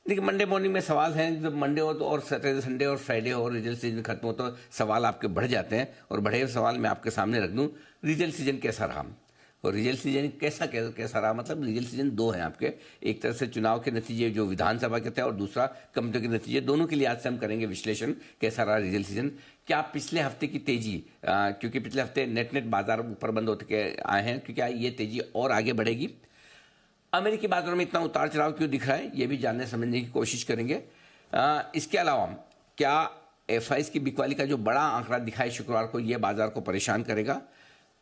देखिए, Monday morning में सवाल हैं, जब मंडे हो तो और सैटरडे संडे और फ्राइडे हो और रिजल्ट सीजन खत्म हो तो सवाल आपके बढ़ जाते हैं। और बढ़े हुए सवाल मैं आपके सामने रख दूं, रिजल्ट सीजन कैसा रहा? और रिजल्ट सीजन कैसा रहा, मतलब रिजल्ट सीजन दो हैं आपके। एक तरह से चुनाव के नतीजे जो विधानसभा के थे और दूसरा कमेटियों के नतीजे, दोनों के लिए आज से हम करेंगे विश्लेषण कैसा रहा रिजल्ट सीजन। क्या पिछले हफ्ते की तेजी, क्योंकि पिछले हफ्ते नेट बाजार ऊपर बंद होते आए हैं, क्योंकि ये तेजी और आगे बढ़ेगी? अमेरिकी बाजारों में इतना उतार चढ़ाव क्यों दिख रहा है, ये भी जानने समझने की कोशिश करेंगे। इसके अलावा क्या एफआईज की बिकवाली का जो बड़ा आंकड़ा दिखा है शुक्रवार को, ये बाजार को परेशान करेगा?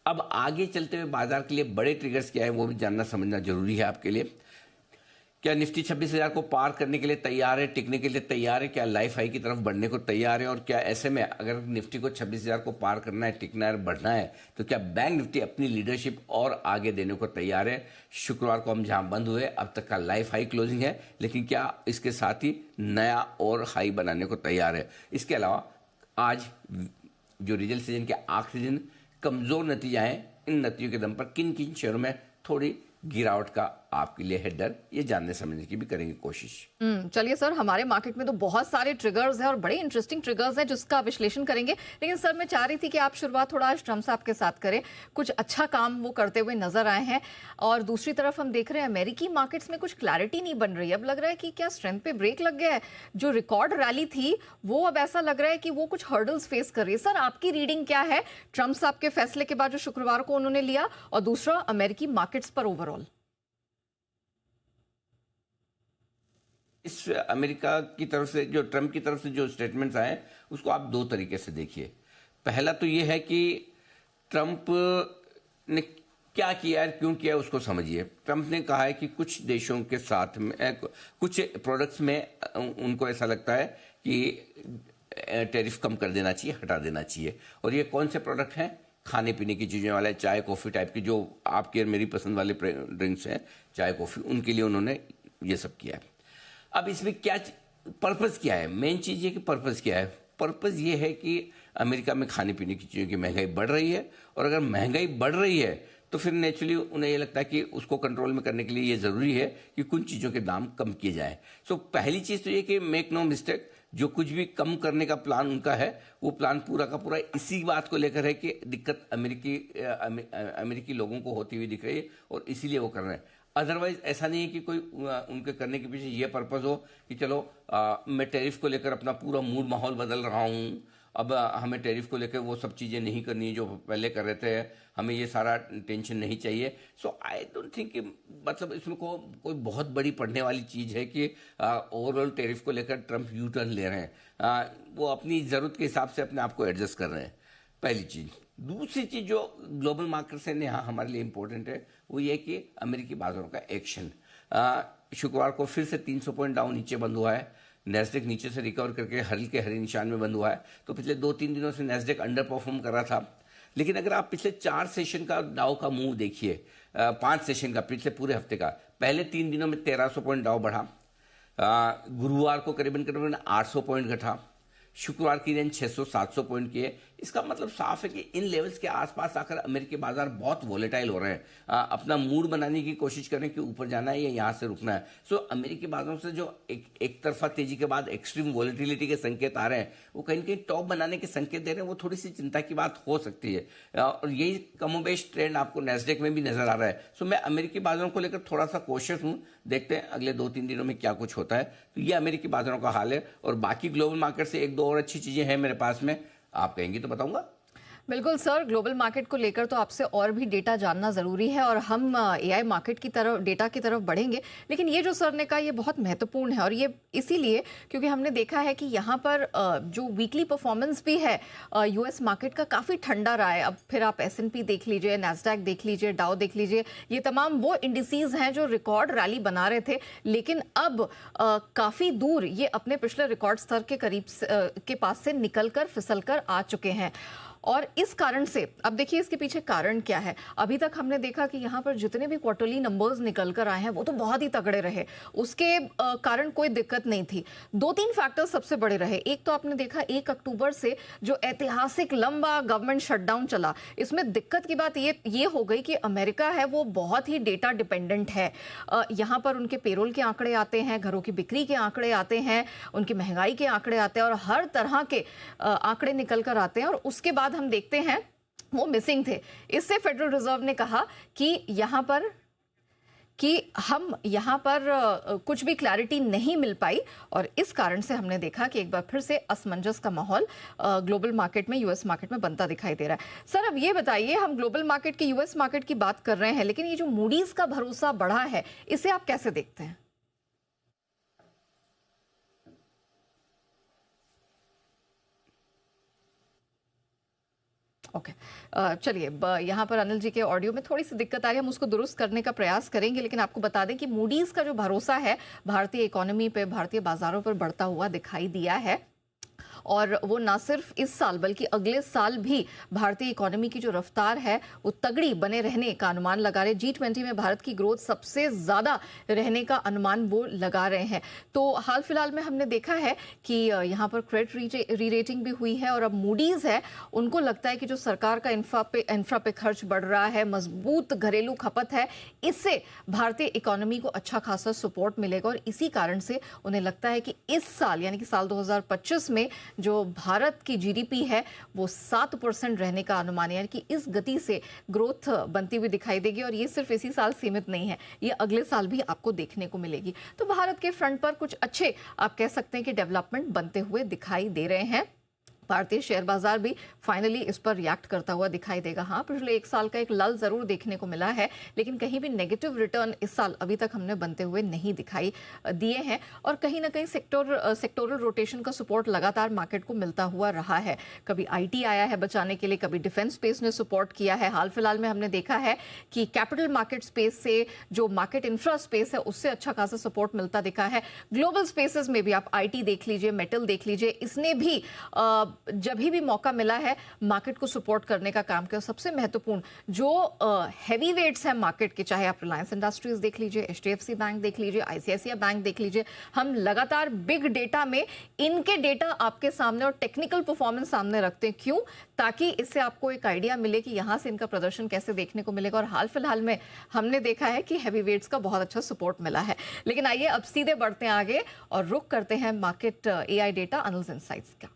अब आगे चलते हुए बाजार के लिए बड़े ट्रिगर्स क्या है, वो भी जानना समझना जरूरी है आपके लिए। क्या निफ्टी 26,000 को पार करने के लिए तैयार है, टिकने के लिए तैयार है? क्या लाइफ हाई की तरफ बढ़ने को तैयार है? और क्या ऐसे में अगर निफ्टी को 26,000 को पार करना है, टिकना है, बढ़ना है, तो क्या बैंक निफ्टी अपनी लीडरशिप और आगे देने को तैयार है? शुक्रवार को हम जहां बंद हुए अब तक का लाइफ हाई क्लोजिंग है, लेकिन क्या इसके साथ ही नया और हाई बनाने को तैयार है? इसके अलावा आज जो रिजल्ट सीजन के आखिरी दिन कमजोर नतीजा है, इन नतीजों के दम पर किन किन शेयरों में थोड़ी गिरावट का आपके लिए है डर, ये जानने समझने की भी करेंगे कोशिश। चलिए सर, हमारे मार्केट में तो बहुत सारे ट्रिगर्स हैं और बड़े इंटरेस्टिंग ट्रिगर्स हैं जिसका विश्लेषण करेंगे। लेकिन सर, मैं चाह रही थी कि आप शुरुआत थोड़ा आज ट्रम्प साहब के साथ करें। कुछ अच्छा काम वो करते हुए नजर आए हैं और दूसरी तरफ हम देख रहे हैं अमेरिकी मार्केट्स में कुछ क्लैरिटी नहीं बन रही। अब लग रहा है कि क्या स्ट्रेंथ पे ब्रेक लग गया है? जो रिकॉर्ड रैली थी वो अब ऐसा लग रहा है कि वो कुछ हर्डल्स फेस कर रही है। सर, आपकी रीडिंग क्या है ट्रम्प साहब के फैसले के बाद जो शुक्रवार को उन्होंने लिया, और दूसरा अमेरिकी मार्केट्स पर ओवरऑल? इस अमेरिका की तरफ से, जो ट्रम्प की तरफ से जो स्टेटमेंट्स आए, उसको आप दो तरीके से देखिए। पहला तो ये है कि ट्रम्प ने क्या किया है, क्यों किया है, उसको समझिए। ट्रम्प ने कहा है कि कुछ देशों के साथ में कुछ प्रोडक्ट्स में उनको ऐसा लगता है कि टैरिफ कम कर देना चाहिए, हटा देना चाहिए। और ये कौन से प्रोडक्ट हैं? खाने पीने की चीज़ें वाले, चाय कॉफ़ी टाइप की, जो आपकी और मेरी पसंद वाले ड्रिंक्स हैं, चाय कॉफ़ी, उनके लिए उन्होंने ये सब किया है। अब इसमें क्या पर्पज़ क्या है? मेन चीज़ ये कि पर्पज़ क्या है। पर्पज़ ये है कि अमेरिका में खाने पीने की चीज़ों की महंगाई बढ़ रही है, और अगर महंगाई बढ़ रही है तो फिर नेचुरली उन्हें ये लगता है कि उसको कंट्रोल में करने के लिए ये ज़रूरी है कि कुछ चीज़ों के दाम कम किए जाएं। सो पहली चीज़ तो ये कि मेक नो मिस्टेक, जो कुछ भी कम करने का प्लान उनका है, वो प्लान पूरा का पूरा इसी बात को लेकर है कि दिक्कत अमेरिकी लोगों को होती हुई दिख रही है और इसीलिए वो कर रहे हैं। अदरवाइज ऐसा नहीं है कि कोई उनके करने के पीछे ये पर्पज़ हो कि चलो मैं टैरिफ को लेकर अपना पूरा मूड माहौल बदल रहा हूँ, अब हमें टैरिफ को लेकर वो सब चीज़ें नहीं करनी है जो पहले कर रहे थे, हमें ये सारा टेंशन नहीं चाहिए। सो आई डोंट थिंक कि मतलब इसमें कोई बहुत बड़ी पढ़ने वाली चीज़ है कि ओवरऑल टैरिफ को लेकर ट्रम्प यू टर्न ले रहे हैं। वो अपनी ज़रूरत के हिसाब से अपने आप को एडजस्ट कर रहे हैं, पहली चीज़। दूसरी चीज़ जो ग्लोबल मार्केट से यहाँ हमारे लिए इम्पोर्टेंट है, वो ये कि अमेरिकी बाजारों का एक्शन। शुक्रवार को फिर से 300 पॉइंट डाउन नीचे बंद हुआ है। नेस्डेक नीचे से रिकवर करके हल्के हरे निशान में बंद हुआ है। तो पिछले 2-3 दिनों से नेस्डेक अंडर परफॉर्म कर रहा था, लेकिन अगर आप पिछले 4 सेशन का डाउ का मूव देखिए, 5 सेशन का, पिछले पूरे हफ्ते का, पहले 3 दिनों में 1300 पॉइंट डाउ बढ़ा, गुरुवार को करीबन करीबन 800 पॉइंट घटा, शुक्रवार की रेंज 600-700 पॉइंट की है। इसका मतलब साफ है कि इन लेवल्स के आसपास आकर अमेरिकी बाजार बहुत वोलेटाइल हो रहे हैं। अपना मूड बनाने की कोशिश करें कि ऊपर जाना है या यहाँ से रुकना है। सो अमेरिकी बाजारों से जो एक तरफा तेजी के बाद एक्सट्रीम वोलेटिलिटी के संकेत आ रहे हैं, वो कहीं ना कहीं टॉप बनाने के संकेत दे रहे हैं। वो थोड़ी सी चिंता की बात हो सकती है, और यही कमोबेश ट्रेंड आपको नेस्डेक में भी नजर आ रहा है। सो मैं अमेरिकी बाजारों को लेकर थोड़ा सा कोशिश हूँ, देखते हैं अगले 2-3 दिनों में क्या कुछ होता है। तो ये अमेरिकी बाजारों का हाल है, और बाकी ग्लोबल मार्केट से 1-2 और अच्छी चीजें हैं मेरे पास में, आप कहेंगी तो बताऊंगा। बिल्कुल सर, ग्लोबल मार्केट को लेकर तो आपसे और भी डेटा जानना ज़रूरी है और हम एआई मार्केट की तरफ, डेटा की तरफ बढ़ेंगे। लेकिन ये जो सर ने कहा, ये बहुत महत्वपूर्ण है, और ये इसीलिए क्योंकि हमने देखा है कि यहाँ पर जो वीकली परफॉर्मेंस भी है यूएस मार्केट का, काफ़ी ठंडा रहा है। अब फिर आप एस&पी देख लीजिए, नैस्डैक देख लीजिए, डाउ देख लीजिए, ये तमाम वो इंडिसीज हैं जो रिकॉर्ड रैली बना रहे थे, लेकिन अब काफ़ी दूर ये अपने पिछले रिकॉर्ड स्तर के करीब के पास से निकल कर फिसल कर आ चुके हैं। और इस कारण से अब देखिए इसके पीछे कारण क्या है। अभी तक हमने देखा कि यहाँ पर जितने भी क्वार्टरली नंबर्स निकल कर आए हैं वो तो बहुत ही तगड़े रहे, उसके कारण कोई दिक्कत नहीं थी। 2-3 फैक्टर्स सबसे बड़े रहे। एक तो आपने देखा 1 अक्टूबर से जो ऐतिहासिक लंबा गवर्नमेंट शटडाउन चला, इसमें दिक्कत की बात ये हो गई कि अमेरिका है वो बहुत ही डेटा डिपेंडेंट है। यहाँ पर उनके पेरोल के आंकड़े आते हैं, घरों की बिक्री के आंकड़े आते हैं, उनकी महंगाई के आंकड़े आते हैं और हर तरह के आंकड़े निकल कर आते हैं और उसके बाद हम देखते हैं वो मिसिंग थे। इससे फेडरल रिजर्व ने कहा कि हम यहाँ पर कुछ भी क्लैरिटी नहीं मिल पाई और इस कारण से हमने देखा कि एक बार फिर से असमंजस का माहौल ग्लोबल मार्केट में, यूएस मार्केट में बनता दिखाई दे रहा है। सर अब ये बताइए, हम ग्लोबल मार्केट की, यूएस मार्केट की बात कर रहे हैं, लेकिन ये जो मूडीज का भरोसा बढ़ा है इसे आप कैसे देखते हैं? ओके, चलिए यहाँ पर अनिल जी के ऑडियो में थोड़ी सी दिक्कत आ रही है, हम उसको दुरुस्त करने का प्रयास करेंगे, लेकिन आपको बता दें कि मूडीज का जो भरोसा है भारतीय इकोनॉमी पे, भारतीय बाजारों पर बढ़ता हुआ दिखाई दिया है और वो ना सिर्फ इस साल बल्कि अगले साल भी भारतीय इकोनॉमी की जो रफ्तार है वो तगड़ी बने रहने का अनुमान लगा रहे। G20 में भारत की ग्रोथ सबसे ज्यादा रहने का अनुमान वो लगा रहे हैं। तो हाल फिलहाल में हमने देखा है कि यहाँ पर क्रेडिट री रेटिंग भी हुई है और अब मूडीज है, उनको लगता है कि जो सरकार का इंफ्रा पे खर्च बढ़ रहा है, मजबूत घरेलू खपत है, इससे भारतीय इकोनॉमी को अच्छा खासा सपोर्ट मिलेगा और इसी कारण से उन्हें लगता है कि इस साल यानी कि साल 2025 में जो भारत की जीडीपी है वो 7% रहने का अनुमान है, यानी कि इस गति से ग्रोथ बनती हुई दिखाई देगी और ये सिर्फ इसी साल सीमित नहीं है, ये अगले साल भी आपको देखने को मिलेगी। तो भारत के फ्रंट पर कुछ अच्छे आप कह सकते हैं कि डेवलपमेंट बनते हुए दिखाई दे रहे हैं। भारतीय शेयर बाजार भी फाइनली इस पर रिएक्ट करता हुआ दिखाई देगा। हाँ, पिछले 1 साल का एक लल जरूर देखने को मिला है, लेकिन कहीं भी नेगेटिव रिटर्न इस साल अभी तक हमने बनते हुए नहीं दिखाई दिए हैं और कहीं ना कहीं सेक्टोरल रोटेशन का सपोर्ट लगातार मार्केट को मिलता हुआ रहा है। कभी आईटी आया है बचाने के लिए, कभी डिफेंस स्पेस ने सपोर्ट किया है। हाल फिलहाल में हमने देखा है कि कैपिटल मार्केट स्पेस से जो मार्केट इंफ्रा स्पेस है उससे अच्छा खासा सपोर्ट मिलता दिखा है। ग्लोबल स्पेसेस में भी आप आईटी देख लीजिए, मेटल देख लीजिए, इसने भी जब भी मौका मिला है मार्केट को सपोर्ट करने का काम किया। सबसे महत्वपूर्ण जो हैवी वेट्स हैं मार्केट के, चाहे आप रिलायंस इंडस्ट्रीज देख लीजिए, एचडीएफसी बैंक देख लीजिए, आईसीआईसीआई बैंक देख लीजिए, हम लगातार बिग डेटा में इनके डेटा आपके सामने और टेक्निकल परफॉर्मेंस सामने रखते हैं। क्यों? ताकि इससे आपको एक आइडिया मिले कि यहां से इनका प्रदर्शन कैसे देखने को मिलेगा और हाल फिलहाल में हमने देखा है कि हैवी वेट्स का बहुत अच्छा सपोर्ट मिला है। लेकिन आइए अब सीधे बढ़ते हैं आगे और रुख करते हैं market AI data analysis insights का।